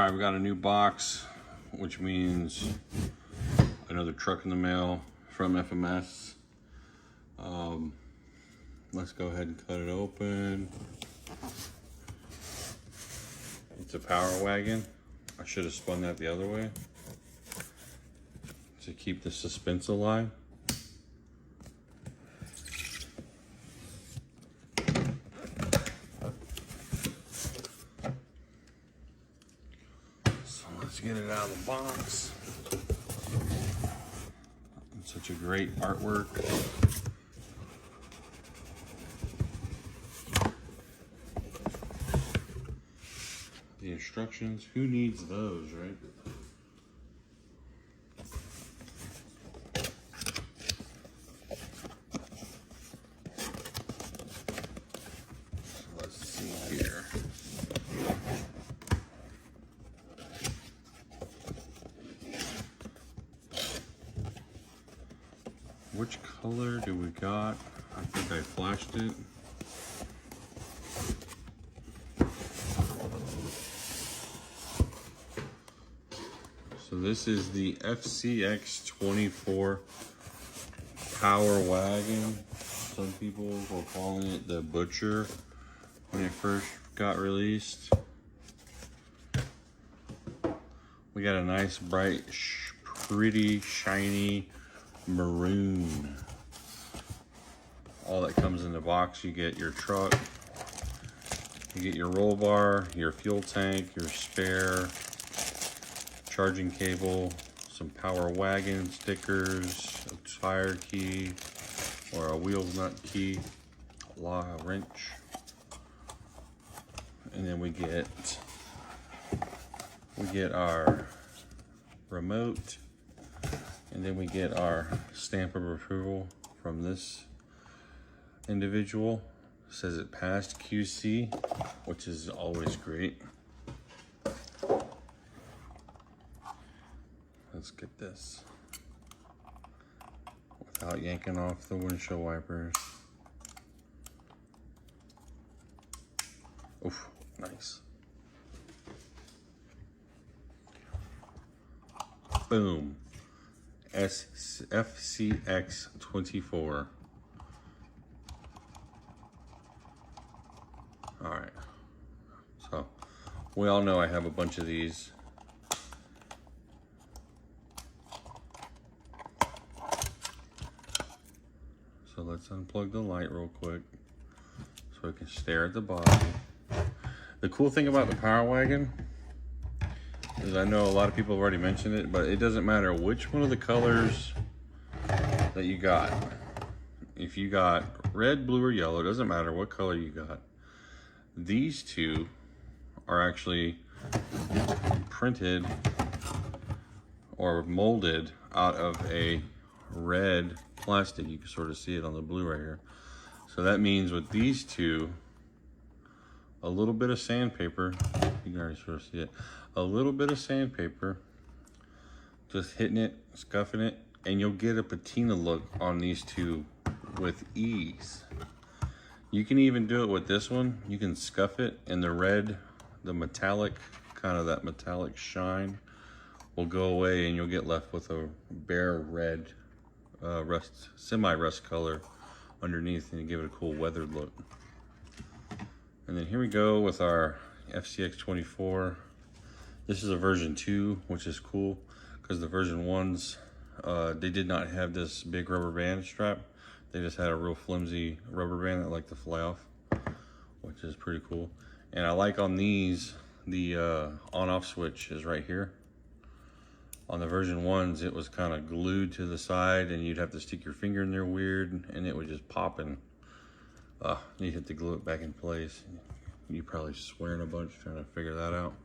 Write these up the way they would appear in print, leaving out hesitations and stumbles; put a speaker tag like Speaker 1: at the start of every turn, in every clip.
Speaker 1: All right, we got a new box, which means another truck in the mail from FMS. Let's go ahead and cut it open. It's a Power Wagon. I should have spun that the other way to keep the suspense alive. So let's get it out of the box. It's such a great artwork. The instructions, who needs those, right? So let's see here. Which color do we got? I think I flashed it. So this is the fcx24 Power Wagon. Some people were calling it the Butcher when it first got released. We got a nice, bright, pretty, shiny maroon. All that comes in the box. You get your truck, you get your roll bar, your fuel tank, your spare, charging cable, some Power Wagon stickers, a tire key or a wheel nut key, a wrench, and then we get our remote, and then we get our stamp of approval from this individual. It says it passed QC, which is always great. Let's get this without yanking off the windshield wipers. Oof, nice. Boom. fcx24. All right. So we all know I have a bunch of these. So let's unplug the light real quick so we can stare at the body. The cool thing about the Power Wagon is, I know a lot of people have already mentioned it, but it doesn't matter which one of the colors that you got. If you got red, blue, or yellow, it doesn't matter what color you got. These two are actually printed or molded out of a red plastic. You can sort of see it on the blue right here. So that means with these two, a little bit of sandpaper, you can already sort of see it, a little bit of sandpaper, just hitting it, scuffing it, and you'll get a patina look on these two with ease. You can even do it with this one. You can scuff it, and the red, the metallic, kind of that metallic shine will go away, and you'll get left with a bare red semi-rust color underneath, and you give it a cool weathered look. And then here we go with our fcx24. This is a version 2, which is cool because the version 1s, they did not have this big rubber band strap. They just had a real flimsy rubber band that liked to fly off, which is pretty cool. And I like on these, the on-off switch is right here. On the version 1s, it was kind of glued to the side, and you'd have to stick your finger in there weird, and it would just pop, and you hit to glue it back in place. You probably swearing a bunch trying to figure that out.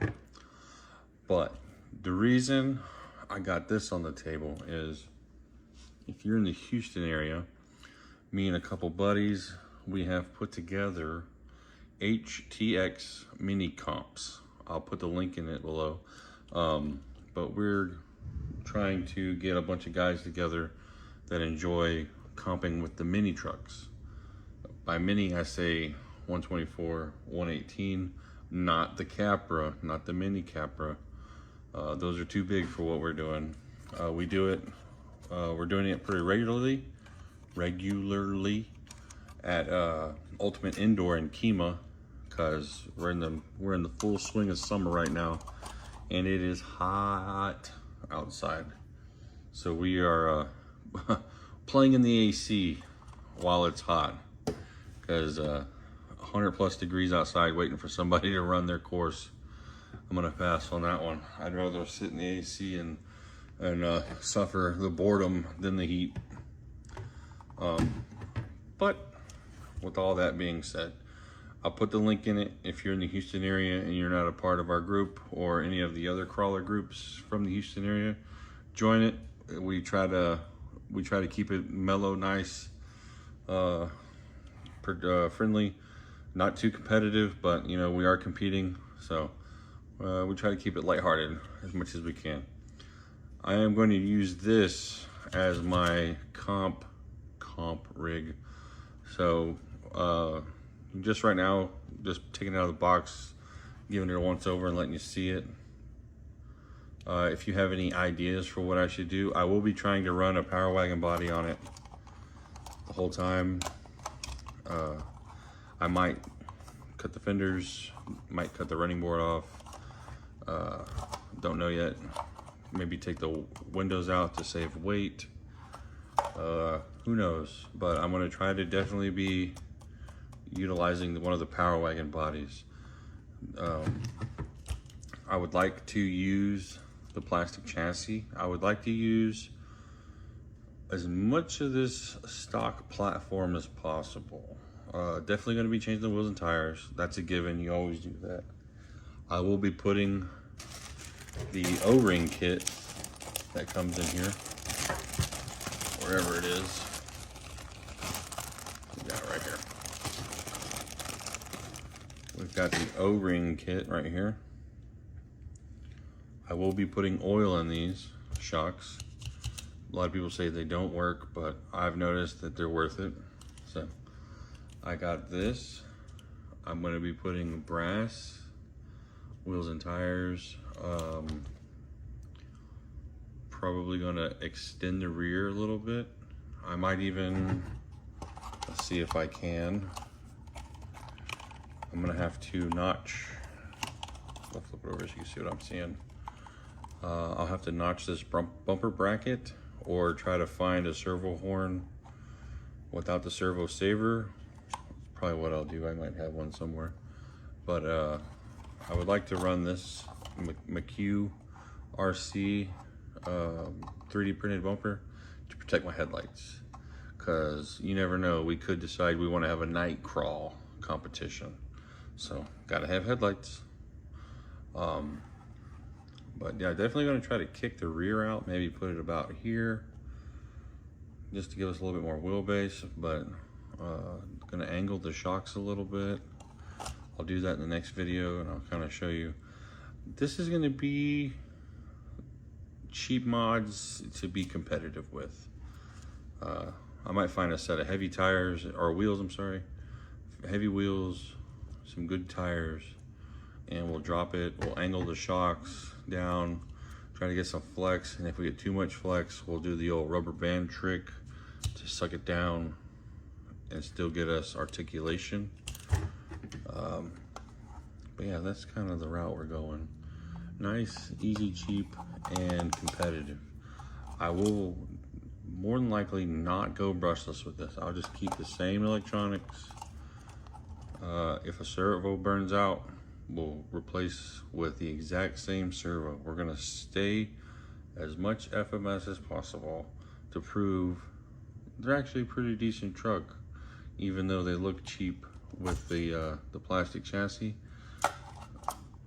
Speaker 1: But the reason I got this on the table is, if you're in the Houston area, me and a couple buddies, we have put together HTX mini comps. I'll put the link in it below. But we're trying to get a bunch of guys together that enjoy comping with the mini trucks. By mini, I say 124, 118, not the Capra, not the mini Capra. Those are too big for what we're doing. We're doing it pretty regularly at Ultimate Indoor in Kemah, because we're in the full swing of summer right now, and it is hot outside. So we are playing in the AC while it's hot, because 100+ degrees outside, waiting for somebody to run their course. I'm gonna pass on that one. I'd rather sit in the AC and suffer the boredom than the heat. But with all that being said, I'll put the link in it. If you're in the Houston area and you're not a part of our group or any of the other crawler groups from the Houston area, join it. We try to keep it mellow, nice, friendly, not too competitive, but you know, we are competing, so we try to keep it lighthearted as much as we can. I am going to use this as my comp rig. So just right now, just taking it out of the box, giving it a once over and letting you see it. If you have any ideas for what I should do, I will be trying to run a Power Wagon body on it the whole time. I might cut the fenders, might cut the running board off. Don't know yet. Maybe take the windows out to save weight. Who knows? But I'm gonna try to definitely be utilizing one of the Power Wagon bodies. I would like to use the plastic chassis. I would like to use as much of this stock platform as possible. Definitely going to be changing the wheels and tires. That's a given. You always do that. I will be putting the O-ring kit that comes in here, wherever it is. We got it right here. We've got the O-ring kit right here. I will be putting oil in these shocks. A lot of people say they don't work, but I've noticed that they're worth it. So I got this. I'm going to be putting brass wheels and tires. Probably going to extend the rear a little bit. I might even, let's see if I can. I'm going to have to notch. I'll flip it over so you can see what I'm seeing. I'll have to notch this bumper bracket, or try to find a servo horn without the servo saver. Probably what I'll do. I might have one somewhere, but I would like to run this McHugh RC 3D printed bumper to protect my headlights, because you never know, we could decide we want to have a night crawl competition, so gotta have headlights. But yeah, definitely going to try to kick the rear out, maybe put it about here, just to give us a little bit more wheelbase, but going to angle the shocks a little bit. I'll do that in the next video, and I'll kind of show you. This is going to be cheap mods to be competitive with. I might find a set of heavy tires, or wheels, I'm sorry, heavy wheels, some good tires, and we'll drop it, we'll angle the shocks down, try to get some flex, and if we get too much flex, we'll do the old rubber band trick to suck it down and still get us articulation. But yeah, that's kind of the route we're going. Nice, easy, cheap, and competitive. I will more than likely not go brushless with this. I'll just keep the same electronics. If a servo burns out, we'll replace with the exact same servo. We're gonna stay as much FMS as possible to prove they're actually a pretty decent truck, even though they look cheap with the plastic chassis.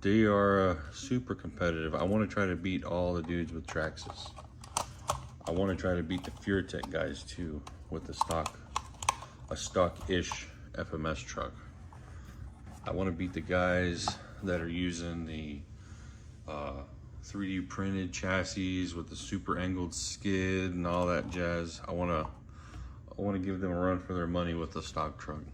Speaker 1: They are super competitive. I want to try to beat all the dudes with Traxxas. I want to try to beat the FureTech guys too with the stock-ish FMS truck. I want to beat the guys that are using the 3D printed chassis with the super angled skid and all that jazz. I want to give them a run for their money with the stock truck.